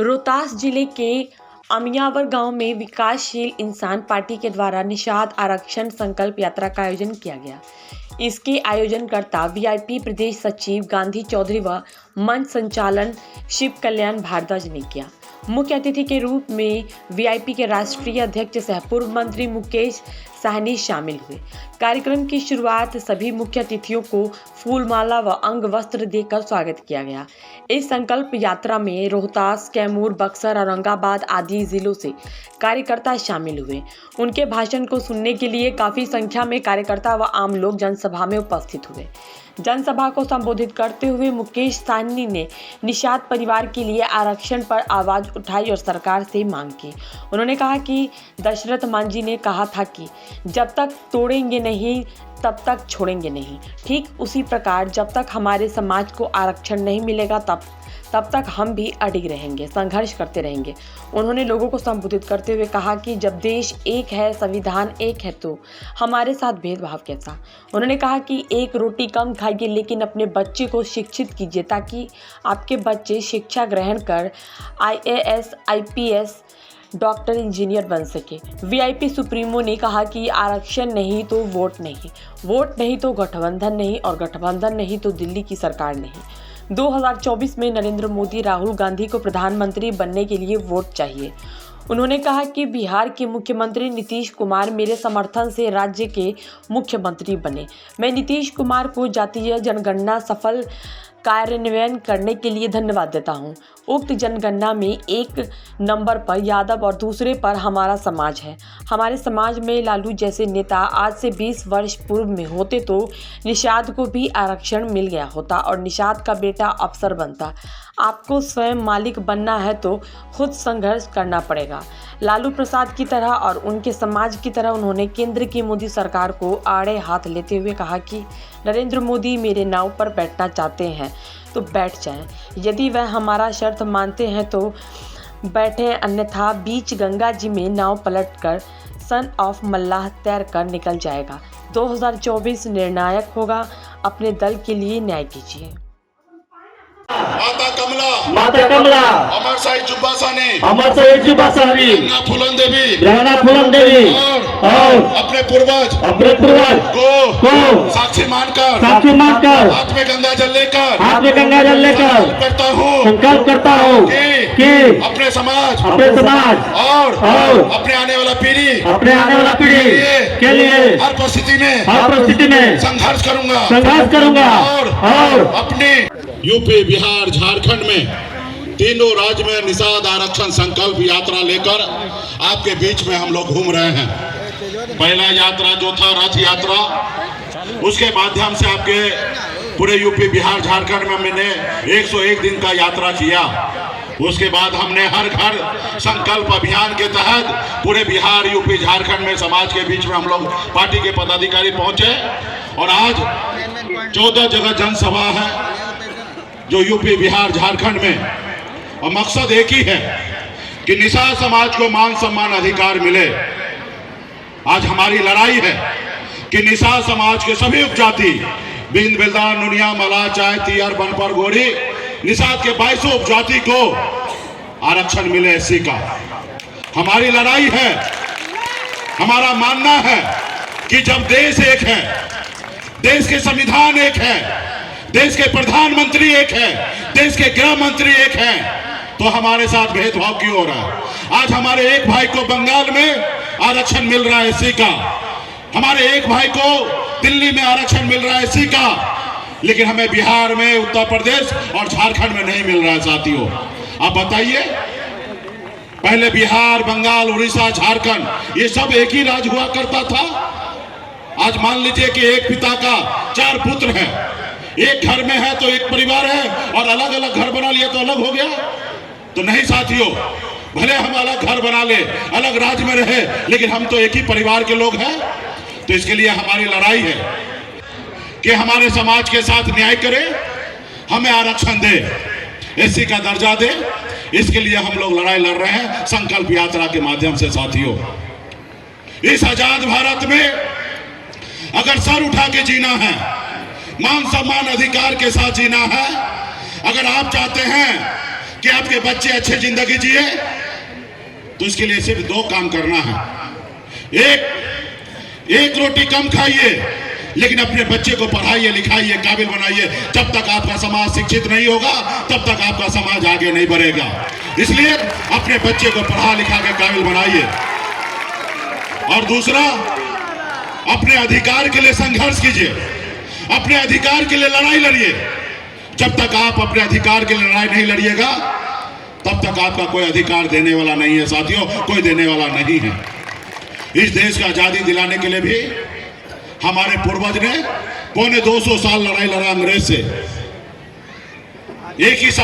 रोहतास जिले के अमियावर गांव में विकासशील इंसान पार्टी के द्वारा निषाद आरक्षण संकल्प यात्रा का आयोजन किया गया। इसके आयोजनकर्ता वीआईपी प्रदेश सचिव गांधी चौधरी व मंच संचालन शिव कल्याण भारद्वाज ने किया। मुख्य अतिथि के रूप में वीआईपी के राष्ट्रीय अध्यक्ष सह पूर्व मंत्री मुकेश साहनी शामिल हुए। कार्यक्रम की शुरुआत सभी मुख्य अतिथियों को फूलमाला व अंग वस्त्र देकर स्वागत किया गया। इस संकल्प यात्रा में रोहतास, कैमूर, बक्सर, औरंगाबाद आदि जिलों से कार्यकर्ता शामिल हुए। उनके भाषण को सुनने के लिए काफी संख्या में कार्यकर्ता व आम लोग जनसभा में उपस्थित हुए। जनसभा को संबोधित करते हुए मुकेश साहनी ने निषाद परिवार के लिए आरक्षण पर आवाज उठाई और सरकार से मांग की। उन्होंने कहा कि दशरथ मांझी ने कहा था कि जब तक तोड़ेंगे नहीं तब तक छोड़ेंगे नहीं। ठीक उसी प्रकार जब तक हमारे समाज को आरक्षण नहीं मिलेगा तब तक हम भी अडिग रहेंगे, संघर्ष करते रहेंगे। उन्होंने लोगों को संबोधित करते हुए कहा कि जब देश एक है, संविधान एक है तो हमारे साथ भेदभाव कैसा। उन्होंने कहा कि एक रोटी कम खाइए लेकिन अपने बच्चे को शिक्षित कीजिए ताकि आपके बच्चे शिक्षा ग्रहण कर IAS, IPS, डॉक्टर, इंजीनियर बन सके। वीआईपी सुप्रीमो ने कहा कि आरक्षण नहीं तो वोट नहीं, वोट नहीं तो गठबंधन नहीं और गठबंधन नहीं तो दिल्ली की सरकार नहीं। 2024 में नरेंद्र मोदी, राहुल गांधी को प्रधानमंत्री बनने के लिए वोट चाहिए। उन्होंने कहा कि बिहार के मुख्यमंत्री नीतीश कुमार मेरे समर्थन से राज्य के मुख्यमंत्री बने। मैं नीतीश कुमार को जातीय जनगणना सफल कार्यान्वयन करने के लिए धन्यवाद देता हूं। उक्त जनगणना में एक नंबर पर यादव और दूसरे पर हमारा समाज है। हमारे समाज में लालू जैसे नेता आज से 20 वर्ष पूर्व में होते तो निषाद को भी आरक्षण मिल गया होता और निषाद का बेटा अफसर बनता। आपको स्वयं मालिक बनना है तो खुद संघर्ष करना पड़ेगा। लालू प्रसाद की तरह और उनके समाज की तरह उन्होंने केंद्र की मोदी सरकार को आड़े हाथ लेते हुए कहा कि नरेंद्र मोदी मेरे नाव पर बैठना चाहते हैं तो बैठ जाएं। यदि वह हमारा शर्त मानते हैं तो बैठें, अन्यथा बीच गंगा जी में नाव पलटकर सन ऑफ मल्लाह तैर कर निकल जाएगा। 2024 निर्णायक होगा। अपने दल के लिए न्याय कीजिए। माता कमला अमर साहिब जुब्बा साहनी रंगना फूलन देवी और अपने पूर्वज को साक्षी मानकर हाथ में गंगा जल लेकर संकल्प करता हूँ कि अपने समाज और अपने आने वाला पीढ़ी के लिए हर परिस्थिति में संघर्ष करूंगा और अपने यूपी, बिहार, झारखंड में तीनों राज्य में निषाद आरक्षण संकल्प यात्रा लेकर आपके बीच में हम लोग घूम रहे हैं। पहला यात्रा जो था रथ यात्रा, उसके माध्यम से आपके पूरे यूपी, बिहार, झारखंड में मैंने 101 दिन का यात्रा किया। उसके बाद हमने हर घर संकल्प अभियान के तहत पूरे बिहार, यूपी, झारखंड में समाज के बीच में हम लोग पार्टी के पदाधिकारी पहुंचे और आज 14 जगह जनसभा है जो यूपी, बिहार, झारखंड में, और मकसद एक ही है कि निषाद समाज को मान सम्मान अधिकार मिले। आज हमारी लड़ाई है कि निषाद समाज के सभी उपजाति बिंद, बेलदार, नुनिया, मला, चाय, तियर, बनपर, गोरी, निषाद के 22 उपजाति को आरक्षण मिले एससी का। हमारी लड़ाई है, हमारा मानना है कि जब देश एक है, देश के संविधान एक है, देश के प्रधानमंत्री एक है, देश के गृह मंत्री एक हैं, तो हमारे साथ भेदभाव क्यों हो रहा है। आज हमारे एक भाई को बंगाल में आरक्षण मिल रहा है एससी का, हमारे एक भाई को दिल्ली में आरक्षण मिल रहा है एससी का, लेकिन हमें बिहार में, उत्तर प्रदेश और झारखंड में नहीं मिल रहा है। साथियों, आप बताइए, पहले बिहार, बंगाल, उड़ीसा, झारखंड ये सब एक ही राज्य हुआ करता था। आज मान लीजिए कि एक पिता का 4 पुत्र हैं, एक घर में है तो एक परिवार है और अलग अलग घर बना लिया तो अलग हो गया। तो नहीं साथियों, भले हम अलग घर बना ले, अलग राज्य में रहे, लेकिन हम तो एक ही परिवार के लोग हैं। तो इसके लिए हमारी लड़ाई है कि हमारे समाज के साथ न्याय करे, हमें आरक्षण दे, एससी का दर्जा दे। इसके लिए हम लोग लड़ाई लड़ रहे हैं संकल्प यात्रा के माध्यम से। साथियों, इस आजाद भारत में अगर सर उठा के जीना है, मान सम्मान अधिकार के साथ जीना है, अगर आप चाहते हैं कि आपके बच्चे अच्छे जिंदगी जिए, तो इसके लिए सिर्फ दो काम करना है। एक रोटी कम खाइए, लेकिन अपने बच्चे को पढ़ाइए, लिखाइए, काबिल बनाइए। जब तक आपका समाज शिक्षित नहीं होगा, तब तक आपका समाज आगे नहीं बढ़ेगा। इसलिए अपने बच्चे को पढ़ा लिखा के काबिल बनाइए। और दूसरा, अपने अधिकार के लिए संघर्ष कीजिए, अपने अधिकार के लिए लड़ाई लड़िए। जब तक आप अपने अधिकार के लिए लड़ाई नहीं लड़िएगा, तब तक आपका कोई अधिकार देने वाला नहीं है साथियों, कोई देने वाला नहीं है। इस देश को आजादी दिलाने के लिए भी हमारे पूर्वज ने 250 साल लड़ाई लड़ा अंग्रेज से। एक ही